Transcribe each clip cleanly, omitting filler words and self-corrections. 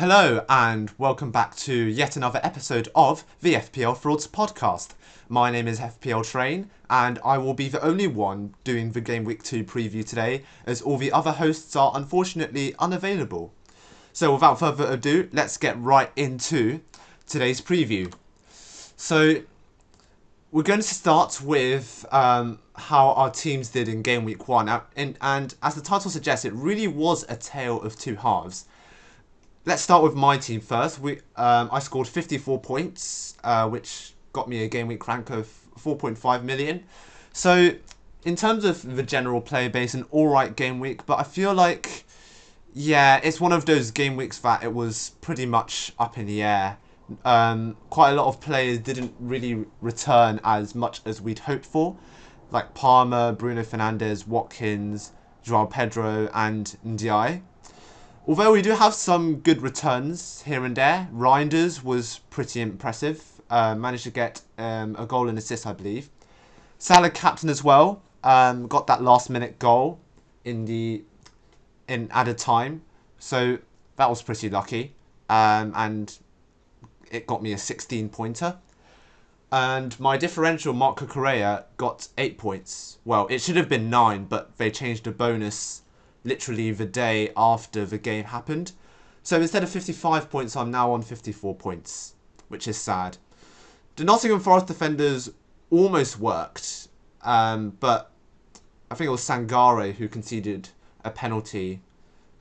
Hello and welcome back to yet another episode of the FPL Frauds podcast. My name is FPL Train and I will be the only one doing the Game Week 2 preview today, as all the other hosts are unfortunately unavailable. So without further ado, let's get right into today's preview. So we're going to start with how our teams did in Game Week 1, and as the title suggests, it really was a tale of two halves. Let's start with my team first. I scored 54 points, which got me a Game Week rank of 4.5 million. So in terms of the general player base, an alright Game Week, but I feel like, yeah, it's one of those Game Weeks that it was pretty much up in the air. Quite a lot of players didn't really return as much as we'd hoped for, like Palmer, Bruno Fernandes, Watkins, Joao Pedro and Ndiaye. Although we do have some good returns here and there, Reinders was pretty impressive. Managed to get a goal and assist, I believe. Salah captain as well. Got that last minute goal in added time. So that was pretty lucky. And it got me a 16 pointer. And my differential, Marco Correa, got 8 points. Well, it should have been 9, but they changed the bonus literally the day after the game happened. So instead of 55 points, I'm now on 54 points, which is sad. The Nottingham Forest defenders almost worked, but I think it was Sangare who conceded a penalty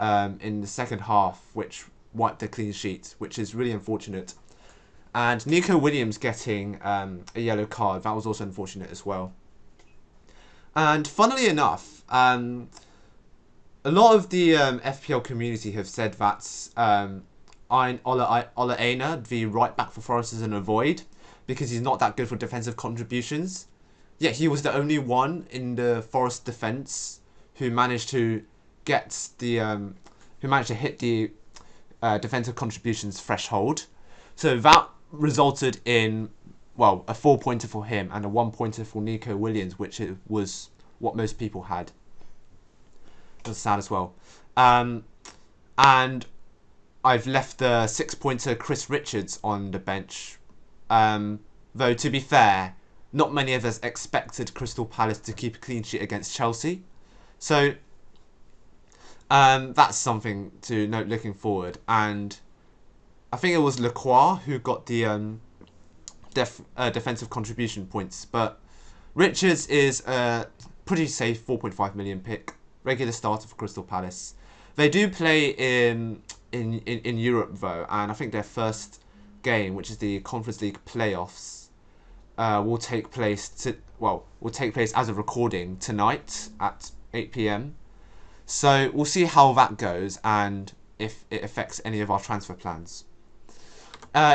in the second half, which wiped the clean sheet, which is really unfortunate. And Nico Williams getting a yellow card, that was also unfortunate as well. And funnily enough, a lot of the FPL community have said that Ola Aina, the right back for Forest, is an avoid because he's not that good for defensive contributions. Yet he was the only one in the Forest defense who managed to get the hit the defensive contributions threshold. So that resulted in, well, a 4-pointer for him and a 1-pointer for Nico Williams, which was what most people had. That's sad as well. And I've left the 6-pointer Chris Richards on the bench. Though, to be fair, not many of us expected Crystal Palace to keep a clean sheet against Chelsea. So, that's something to note looking forward. And I think it was Lacroix who got the defensive contribution points. But Richards is a pretty safe 4.5 million pick. Regular starter for Crystal Palace. They do play in Europe though, and I think their first game, which is the Conference League playoffs, will take place as of recording tonight at 8 PM. So we'll see how that goes and if it affects any of our transfer plans.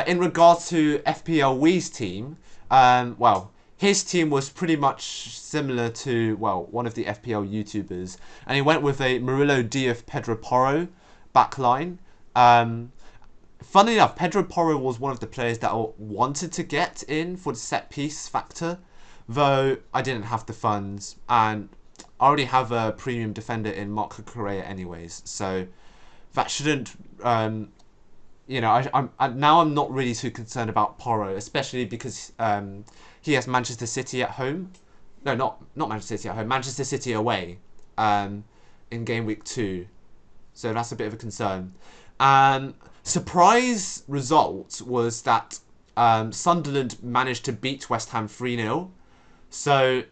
In regards to FPL Wee's team, his team was pretty much similar to, one of the FPL YouTubers. And he went with a Murillo, Diaz, Pedro Porro backline. Funnily enough, Pedro Porro was one of the players that I wanted to get in for the set-piece factor, though I didn't have the funds. And I already have a premium defender in Marco Correa anyways. So that shouldn't... now I'm not really too concerned about Porro, especially because... he has Manchester City at home. No, not Manchester City at home. Manchester City away in Game Week 2. So that's a bit of a concern. Surprise result was that Sunderland managed to beat West Ham 3-0. So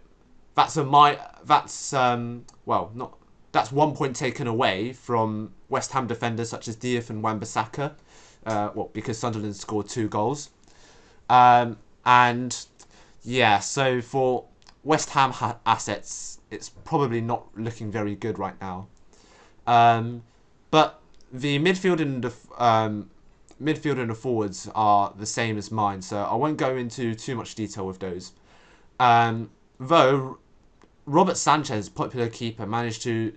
that's 1 point taken away from West Ham defenders such as Diaz and Wan-Bissaka. Because Sunderland scored 2 goals. Yeah, so for West Ham assets, it's probably not looking very good right now. But the midfield and the forwards are the same as mine, so I won't go into too much detail with those. Though Robert Sanchez, popular keeper, managed to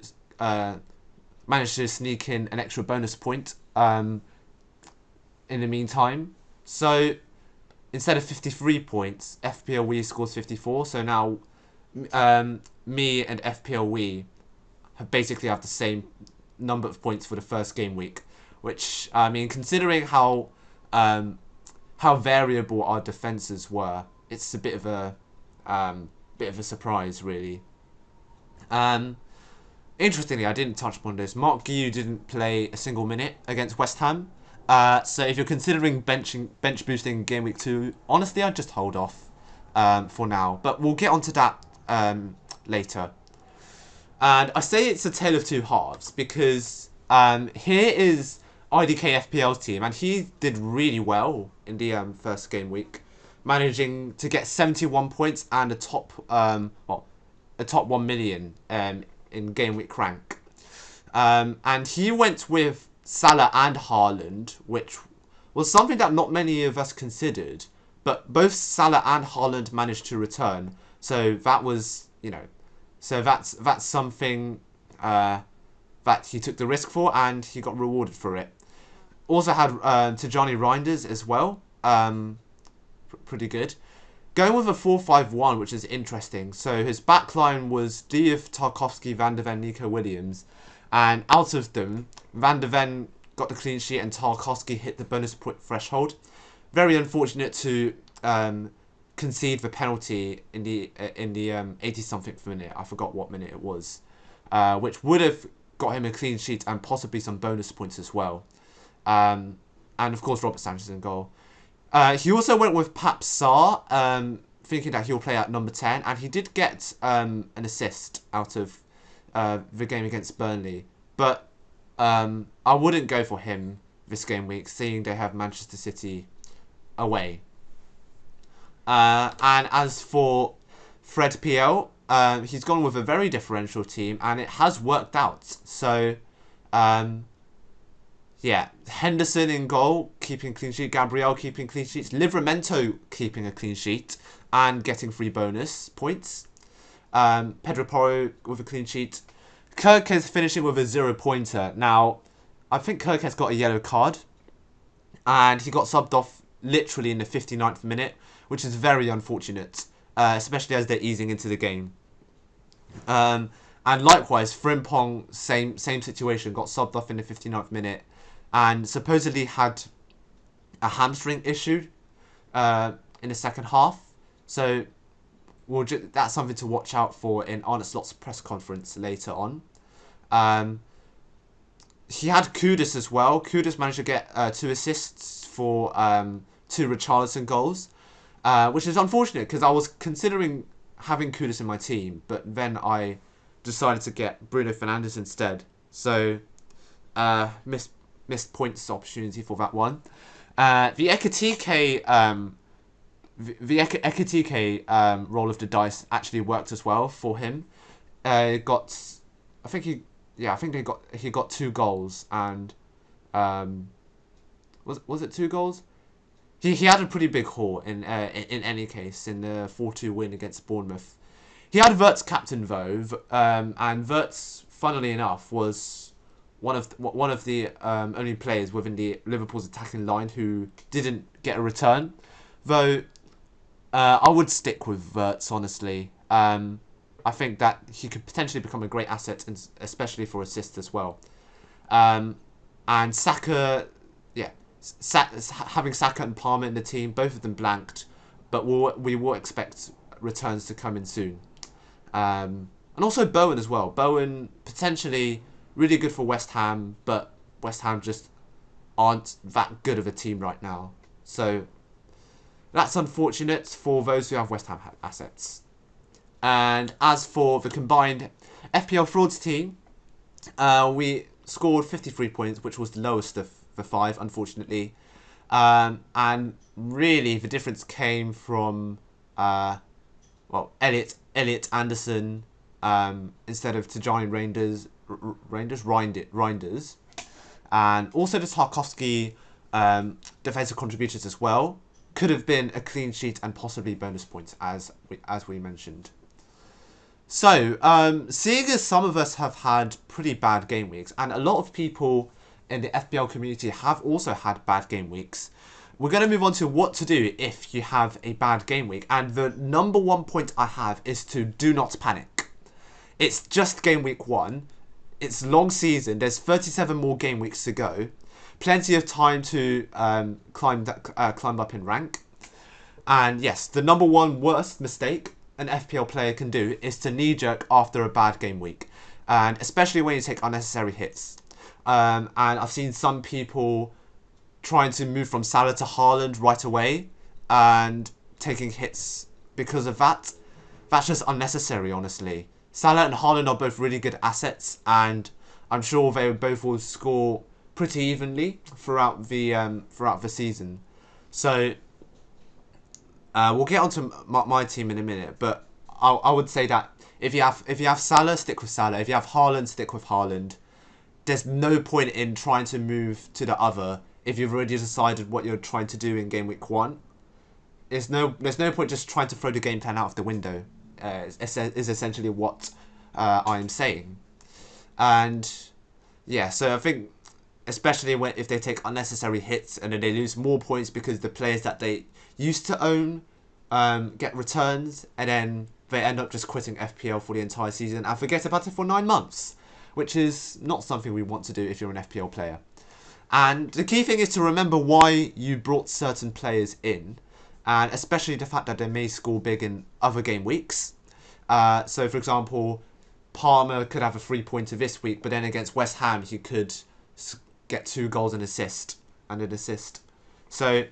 sneak in an extra bonus point in the meantime. So instead of 53 points, FPL Wii scores 54. So now me and FPL Wii basically have the same number of points for the first game week. which, I mean, considering how variable our defences were, it's a bit of a surprise, really. Interestingly, I didn't touch upon this. Mark Guiu didn't play a single minute against West Ham. So if you're considering bench boosting Game Week 2, honestly, I'd just hold off for now. But we'll get onto that later. And I say it's a tale of two halves because here is IDK FPL's team, and he did really well in the first game week, managing to get 71 points and a top 1 million in game week rank. And he went with Salah and Haaland, which was something that not many of us considered, but both Salah and Haaland managed to return. So that was, that's something that he took the risk for, and he got rewarded for it. Also had Tijani Reinders as well, pretty good. Going with a 4-5-1, which is interesting. So his backline was Diouf, Tarkowski, Van de Ven, Nico Williams. And out of them, Van de Ven got the clean sheet and Tarkowski hit the bonus point threshold. Very unfortunate to concede the penalty in the 80-something minute. I forgot what minute it was. Which would have got him a clean sheet and possibly some bonus points as well. And of course, Robert Sanchez in goal. He also went with Pap Sarr, thinking that he'll play at number 10, and he did get an assist out of the game against Burnley. But I wouldn't go for him this game week, seeing they have Manchester City away. And as for Fred PL, he's gone with a very differential team, and it has worked out. So, yeah, Henderson in goal, keeping a clean sheet. Gabriel keeping clean sheets. Livramento keeping a clean sheet and getting 3 bonus points. Pedro Porro with a clean sheet. Kirkes finishing with a 0-pointer. Now, I think Kirkes got a yellow card, and he got subbed off literally in the 59th minute, which is very unfortunate, especially as they're easing into the game. And likewise, Frimpong, same situation, got subbed off in the 59th minute, and supposedly had a hamstring issue in the second half. So that's something to watch out for in Arne Slot's press conference later on. He had Kudus as well. Kudus managed to get 2 assists for 2 Richarlison goals, which is unfortunate because I was considering having Kudus in my team, but then I decided to get Bruno Fernandes instead. So missed points opportunity for that one. The Ekatike roll of the dice actually worked as well for him. He got 2 goals, and was it 2 goals? He had a pretty big haul in any case in the 4-2 win against Bournemouth. He had Wirtz captain though, and Wirtz, funnily enough, was one of the only players within the Liverpool's attacking line who didn't get a return. Though I would stick with Wirtz, honestly. I think that he could potentially become a great asset, especially for assists as well. And Saka, having Saka and Palmer in the team, both of them blanked, but we will expect returns to come in soon. And also Bowen as well. Bowen potentially really good for West Ham, but West Ham just aren't that good of a team right now. So that's unfortunate for those who have West Ham assets. And as for the combined FPL Frauds team, we scored 53 points, which was the lowest of the 5, unfortunately. And really, the difference came from Elliot Anderson instead of Tijani Reinders, and also the Tarkowski defensive contributors as well. Could have been a clean sheet and possibly bonus points, as we mentioned. So, seeing as some of us have had pretty bad game weeks, and a lot of people in the FPL community have also had bad game weeks, we're going to move on to what to do if you have a bad game week. And the number 1 point I have is to do not panic. It's just game week 1. it's long season. There's 37 more game weeks to go. Plenty of time to climb up in rank. And yes, the number one worst mistake an FPL player can do is to knee-jerk after a bad game week. And especially when you take unnecessary hits. And I've seen some people trying to move from Salah to Haaland right away and taking hits because of that. That's just unnecessary, honestly. Salah and Haaland are both really good assets, and I'm sure they both will score pretty evenly throughout the season. So we'll get onto my team in a minute, but I would say that if you have Salah, stick with Salah. If you have Haaland, stick with Haaland. There's no point in trying to move to the other if you've already decided what you're trying to do in game week 1. There's no point just trying to throw the game plan out of the window. Is essentially what I'm saying. And yeah, so I think especially if they take unnecessary hits and then they lose more points because the players that they used to own get returns, and then they end up just quitting FPL for the entire season and forget about it for 9 months, which is not something we want to do if you're an FPL player. And the key thing is to remember why you brought certain players in, and especially the fact that they may score big in other game weeks. So, for example, Palmer could have a 3-pointer this week, but then against West Ham, he could get 2 goals and an assist. So,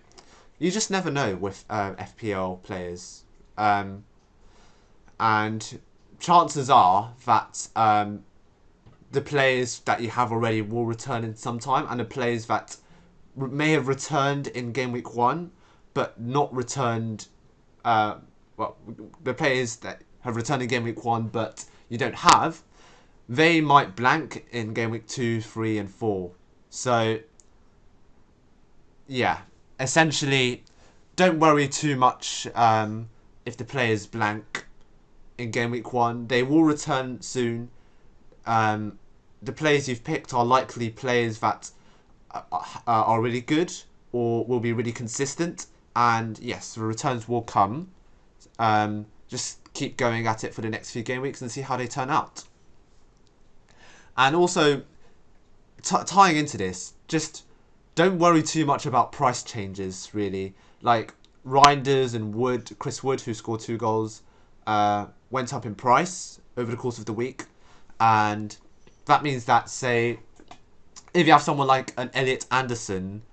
you just never know with FPL players. And chances are that the players that you have already will return in some time, and the players that may have returned in game week 1 but not returned, the players that have returned in game week 1 but you don't have, they might blank in game week 2, 3 and 4. So yeah, essentially don't worry too much if the players blank in game week 1. They will return soon. The players you've picked are likely players that are really good or will be really consistent, and yes, the returns will come. Just keep going at it for the next few game weeks and see how they turn out. And also, tying into this, just don't worry too much about price changes, really. Like Reinders and Chris Wood, who scored 2 goals, went up in price over the course of the week, and that means that, say, if you have someone like an Elliot Anderson,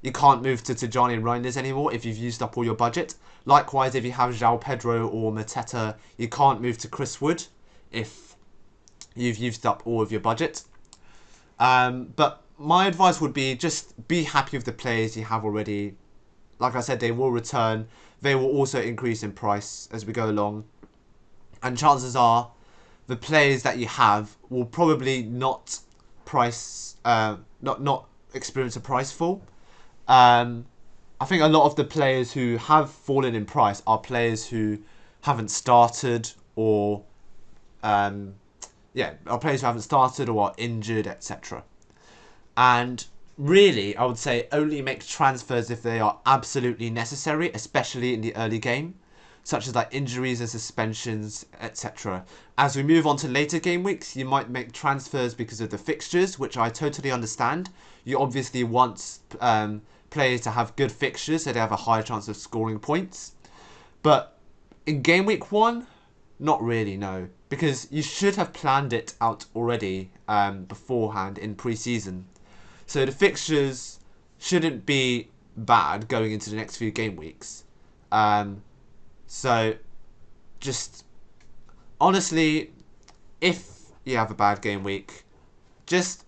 you can't move to Tijani Reinders anymore if you've used up all your budget. Likewise, if you have João Pedro or Mateta, you can't move to Chris Wood if you've used up all of your budget. But my advice would be just be happy with the players you have already. Like I said, they will return. They will also increase in price as we go along. And chances are the players that you have will probably not experience a price fall. I think a lot of the players who have fallen in price are players who haven't started or are players who haven't started or are injured, etc. And really, I would say only make transfers if they are absolutely necessary, especially in the early game, such as like injuries and suspensions, etc. As we move on to later game weeks, you might make transfers because of the fixtures, which I totally understand. You obviously want players to have good fixtures so they have a higher chance of scoring points. But in game week 1, not really, no. Because you should have planned it out already beforehand in pre-season. So the fixtures shouldn't be bad going into the next few game weeks. So just honestly, if you have a bad game week, just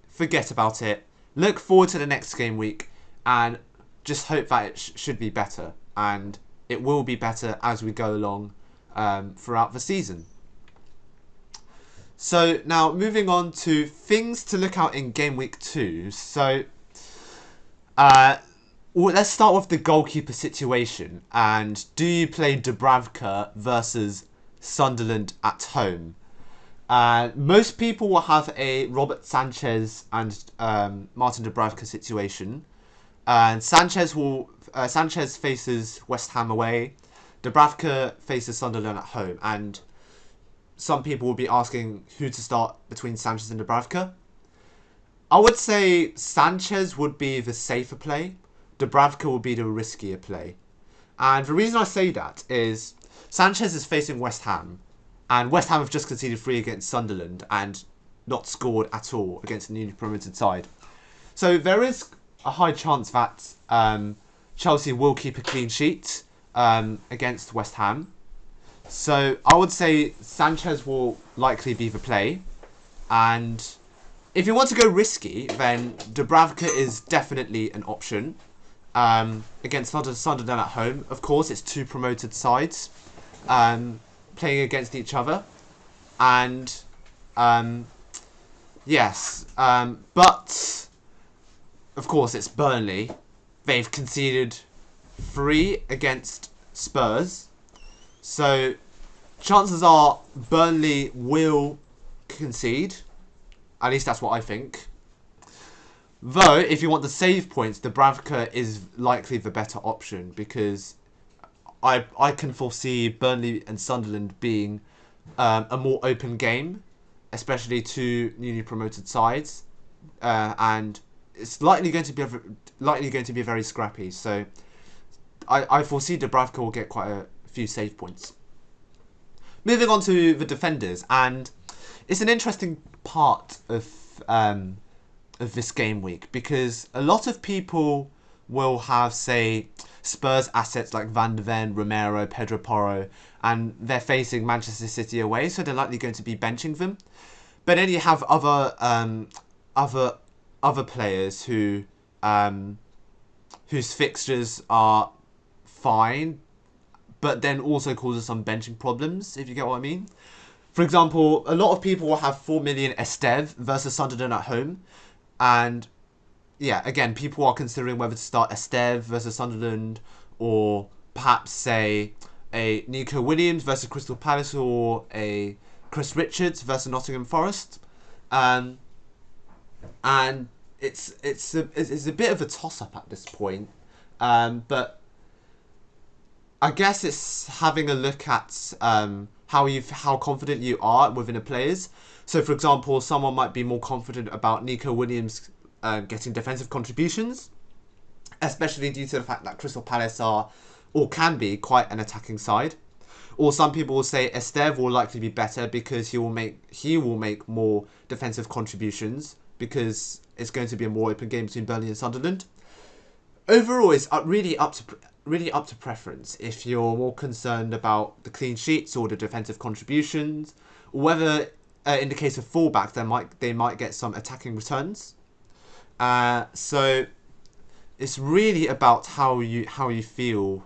forget about it. Look forward to the next game week and just hope that it should be better. And it will be better as we go along throughout the season. So now moving on to things to look out in game week 2. So let's start with the goalkeeper situation. And do you play Dubravka versus Sunderland at home? Most people will have a Robert Sanchez and Martin Dubravka situation. And Sanchez faces West Ham away. Dubravka faces Sunderland at home. And some people will be asking who to start between Sanchez and Dubravka. I would say Sanchez would be the safer play. Dubravka would be the riskier play. And the reason I say that is Sanchez is facing West Ham. And West Ham have just conceded 3 against Sunderland and not scored at all against the newly promoted side. So there is a high chance that Chelsea will keep a clean sheet against West Ham. So I would say Sanchez will likely be the play. And if you want to go risky, then Dubravka is definitely an option. Against Sunderland at home. Of course, it's 2 promoted sides playing against each other. And yes, but of course it's Burnley. They've conceded 3 against Spurs. So chances are Burnley will concede. At least that's what I think. Though, if you want the save points, Dubravka is likely the better option because I can foresee Burnley and Sunderland being a more open game, especially to newly promoted sides, and it's likely going to be very scrappy. So I foresee Dubravka will get quite a few save points. Moving on to the defenders, and it's an interesting part of this game week because a lot of people will have, say, Spurs assets like Van de Ven, Romero, Pedro Porro, and they're facing Manchester City away, so they're likely going to be benching them. But then you have other players who whose fixtures are fine, but then also causes some benching problems, if you get what I mean. For example, a lot of people will have 4 million Esteve versus Sunderland at home. And yeah, again, people are considering whether to start Esteve versus Sunderland or perhaps, say, a Nico Williams versus Crystal Palace or a Chris Richards versus Nottingham Forest. And it's a bit of a toss-up at this point. But I guess it's having a look at how confident you are within the players. So, for example, someone might be more confident about Nico Williams getting defensive contributions, especially due to the fact that Crystal Palace are, or can be, quite an attacking side. Or some people will say Esteve will likely be better because he will make more defensive contributions because it's going to be a more open game between Burnley and Sunderland. Overall, it's really up to preference. If you're more concerned about the clean sheets or the defensive contributions, or whether in the case of fullbacks they might get some attacking returns. So it's really about how you feel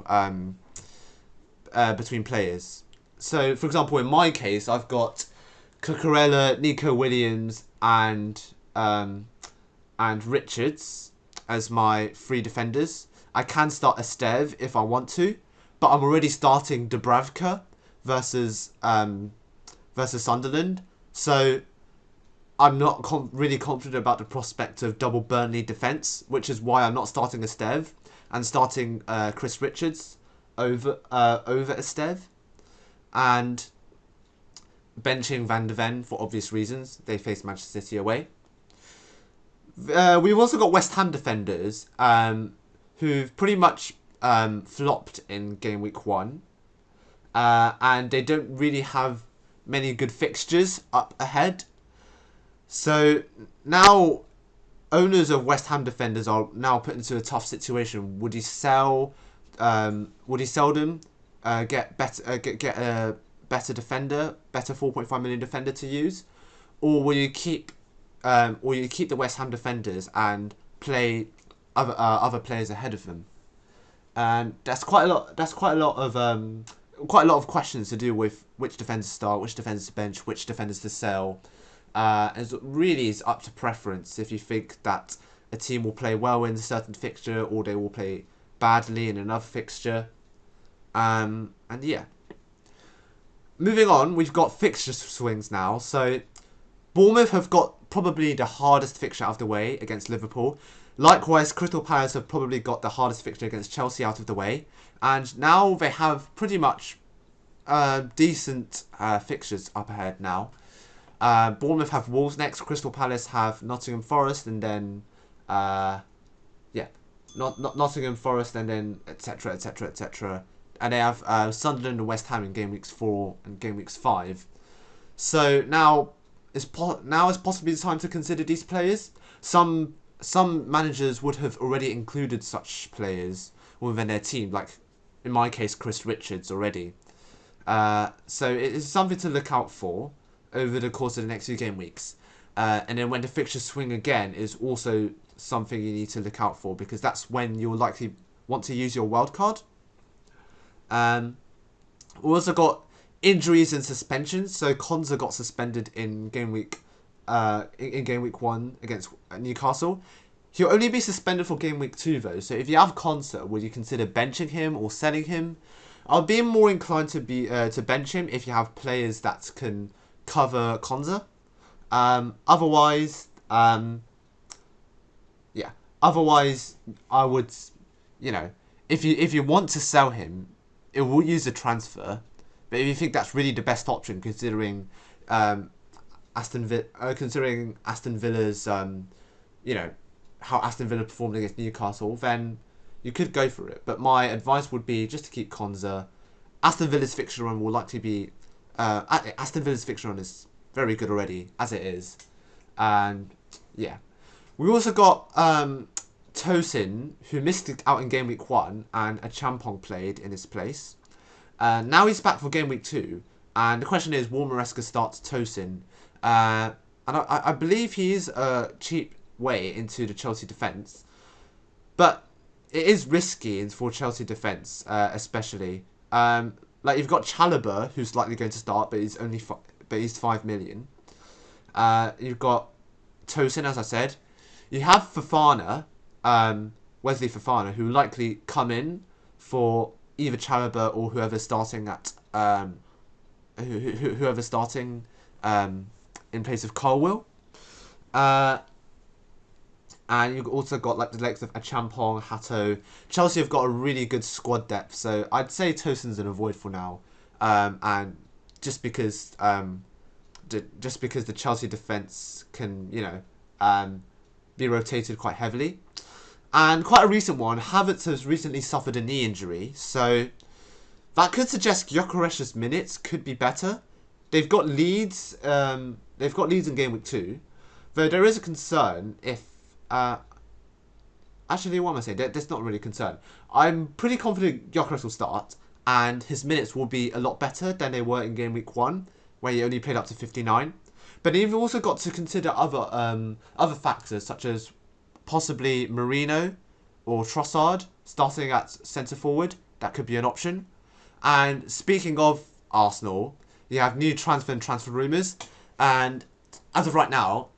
between players. So, for example, in my case, I've got Cucurella, Nico Williams, and Richards as my 3 defenders. I can start Esteve if I want to, but I'm already starting Dubravka versus Sunderland. So I'm not really confident about the prospect of double Burnley defence, which is why I'm not starting Esteve and starting Chris Richards over Esteve, and benching Van de Ven for obvious reasons. They face Manchester City away. We've also got West Ham defenders who've pretty much flopped in Game Week 1. And they don't really have many good fixtures up ahead. So now owners of West Ham defenders are now put into a tough situation. Would he sell them? Get a better defender, better 4.5 million defender to use, or will you keep the West Ham defenders and play other players ahead of them? And that's quite a lot of questions to do with which defenders to start, which defenders to bench, which defenders to sell. And it really is up to preference if you think that a team will play well in a certain fixture or they will play badly in another fixture. And yeah. Moving on, we've got fixture swings now. So Bournemouth have got probably the hardest fixture out of the way against Liverpool. Likewise, Crystal Palace have probably got the hardest fixture against Chelsea out of the way. And now they have pretty much decent fixtures up ahead now. Bournemouth have Wolves next. Crystal Palace have Nottingham Forest, and then not Nottingham Forest, and then etc. etc. etc. And they have Sunderland and West Ham in game weeks 4 and game weeks 5. So now is possibly the time to consider these players. Some managers would have already included such players within their team, like in my case, Chris Richards already. So it is something to look out for over the course of the next few game weeks. And then when the fixtures swing again is also something you need to look out for, because that's when you'll likely want to use your wild card. We also got injuries and suspensions. So Konza got suspended in game week in game week 1 against Newcastle. He'll only be suspended for game week 2 though. So if you have Konza, would you consider benching him or selling him? I'll be more inclined to bench him if you have players that can cover Konza. Otherwise, I would, if you want to sell him, it will use a transfer. But if you think that's really the best option, considering Aston Villa's, how Aston Villa performed against Newcastle, then you could go for it. But my advice would be just to keep Konza. Aston Villa's fixture run will likely be, Aston Villa's fixture run is very good already as it is, and yeah. We also got Tosin, who missed it out in game week 1, and a Champong played in his place. Now he's back for game week 2, and the question is, will Maresca start Tosin? And I believe he is a cheap way into the Chelsea defence, but it is risky for Chelsea defence, especially. Like you've got Chalobah, who's likely going to start, but he's 5 million. You've got Tosin, as I said. You have Fofana, Wesley Fofana, who likely come in for either Chalobah or whoever's starting at whoever's starting in place of Colwill. And you've also got like the likes of Achampong, Hato. Chelsea have got a really good squad depth, so I'd say Tosin's an avoid for now. And just because the Chelsea defence can, be rotated quite heavily. And quite a recent one, Havertz has recently suffered a knee injury, so that could suggest Gyökeres's minutes could be better. They've got Leeds in game week 2, though there is a concern if actually, what am I saying? There's not really a concern. I'm pretty confident Gyökeres will start, and his minutes will be a lot better than they were in game week 1, where he only played up to 59. But you've also got to consider other factors, such as possibly Marino or Trossard starting at centre forward. That could be an option. And speaking of Arsenal, you have new transfer rumours, and as of right now,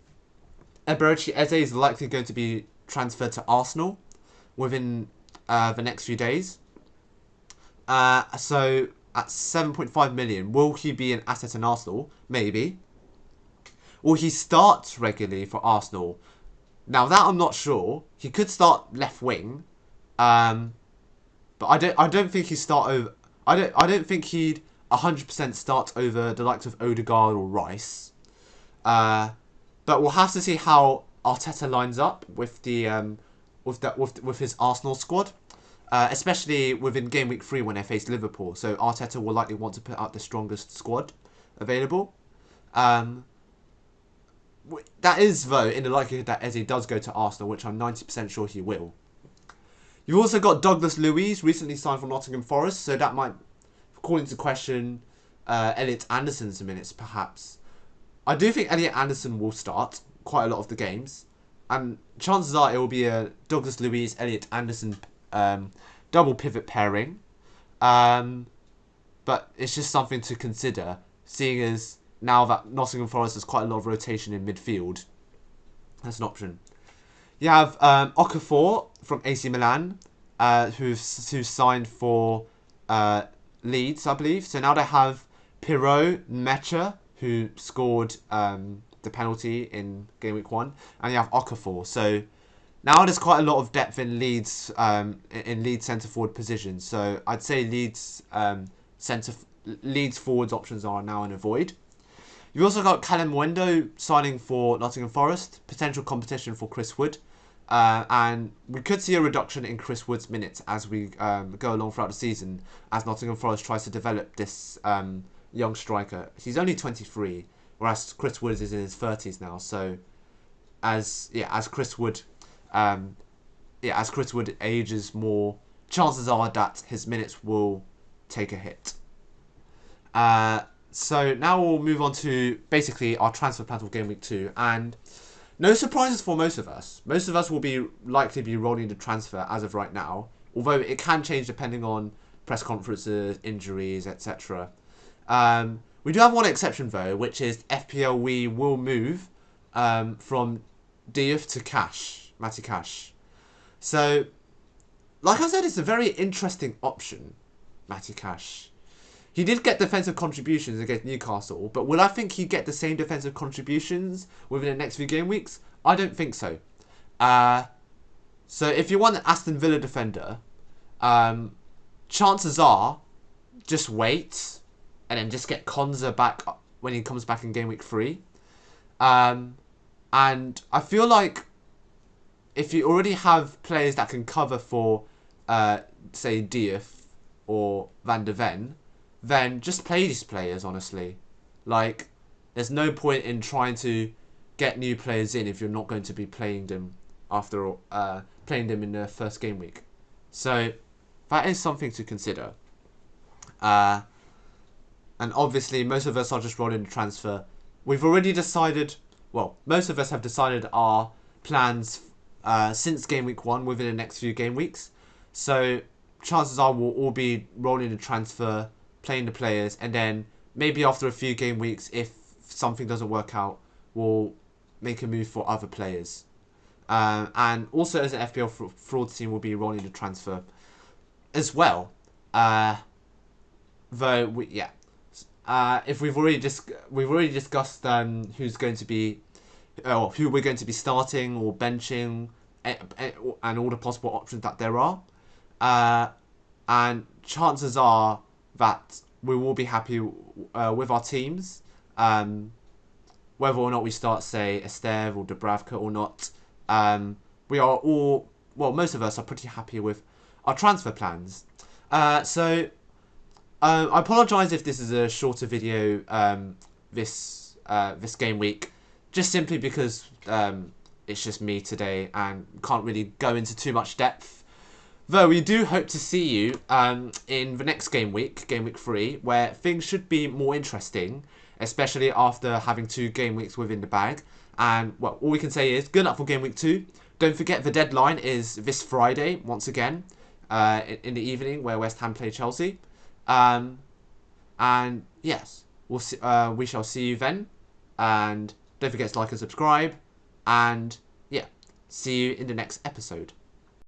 Eberechi Eze is likely going to be transferred to Arsenal within the next few days. So at 7.5 million, will he be an asset in Arsenal? Maybe. Will he start regularly for Arsenal? Now that I'm not sure. He could start left wing, but I don't think he'd start over. I don't think he'd 100% start over the likes of Odegaard or Rice. But we'll have to see how Arteta lines up with the with his Arsenal squad, especially within game week 3 when they face Liverpool. So Arteta will likely want to put out the strongest squad available. That is, though, in the likelihood that Eze does go to Arsenal, which I'm 90% sure he will. You've also got Douglas Luiz, recently signed for Nottingham Forest, so that might call into question Elliot Anderson's minutes, perhaps. I do think Elliot Anderson will start quite a lot of the games, and chances are it will be a Douglas Luiz, Elliot Anderson double pivot pairing. But it's just something to consider, seeing as now that Nottingham Forest has quite a lot of rotation in midfield. That's an option. You have Okafor from AC Milan, who's signed for Leeds, I believe. So now they have Pirot, Mecha, who scored the penalty in game week 1, and you have Okafor. So now there's quite a lot of depth in Leeds centre forward positions. So I'd say Leeds Leeds forwards options are now in a void. You've also got Callum Wendo signing for Nottingham Forest, potential competition for Chris Wood. And we could see a reduction in Chris Wood's minutes as we go along throughout the season, as Nottingham Forest tries to develop this young striker. He's only 23, whereas Chris Wood is in his 30s now. So, as Chris Wood ages more, chances are that his minutes will take a hit. So now we'll move on to basically our transfer plans for Game Week 2, and no surprises for most of us. Most of us will be likely be rolling the transfer as of right now, although it can change depending on press conferences, injuries, etc. We do have one exception though, which is FPL. We will move from Diouf to Matty Cash. So, like I said, it's a very interesting option, Matty Cash. He did get defensive contributions against Newcastle, but will I think he'd get the same defensive contributions within the next few game weeks? I don't think so. So if you want an Aston Villa defender, chances are just wait and then just get Konza back when he comes back in game week 3. And I feel like if you already have players that can cover for, say, Diouf or Van de Ven, then just play these players, honestly. Like, there's no point in trying to get new players in if you're not going to be playing them after playing them in the first game week. So, that is something to consider. And obviously, most of us are just rolling the transfer. We've already decided, well, most of us have decided our plans since game week 1 within the next few game weeks. So, chances are we'll all be rolling the transfer, playing the players, and then maybe after a few game weeks, if something doesn't work out, we'll make a move for other players. And also as an FPL fraud team, we'll be rolling the transfer as well. Though if we've already discussed who's going to be, who we're going to be starting or benching, and all the possible options that there are, and chances are that we will be happy with our teams, whether or not we start, say, Esteve or Dubravka or not. We are all, well, most of us are pretty happy with our transfer plans. So I apologise if this is a shorter video this game week, just simply because it's just me today and can't really go into too much depth. Though we do hope to see you in the next game week 3, where things should be more interesting, especially after having 2 game weeks within the bag. And, well, all we can say is good luck for game week 2. Don't forget the deadline is this Friday, once again, in the evening, where West Ham play Chelsea. And, yes, we shall see you then. And don't forget to like and subscribe. And, yeah, see you in the next episode.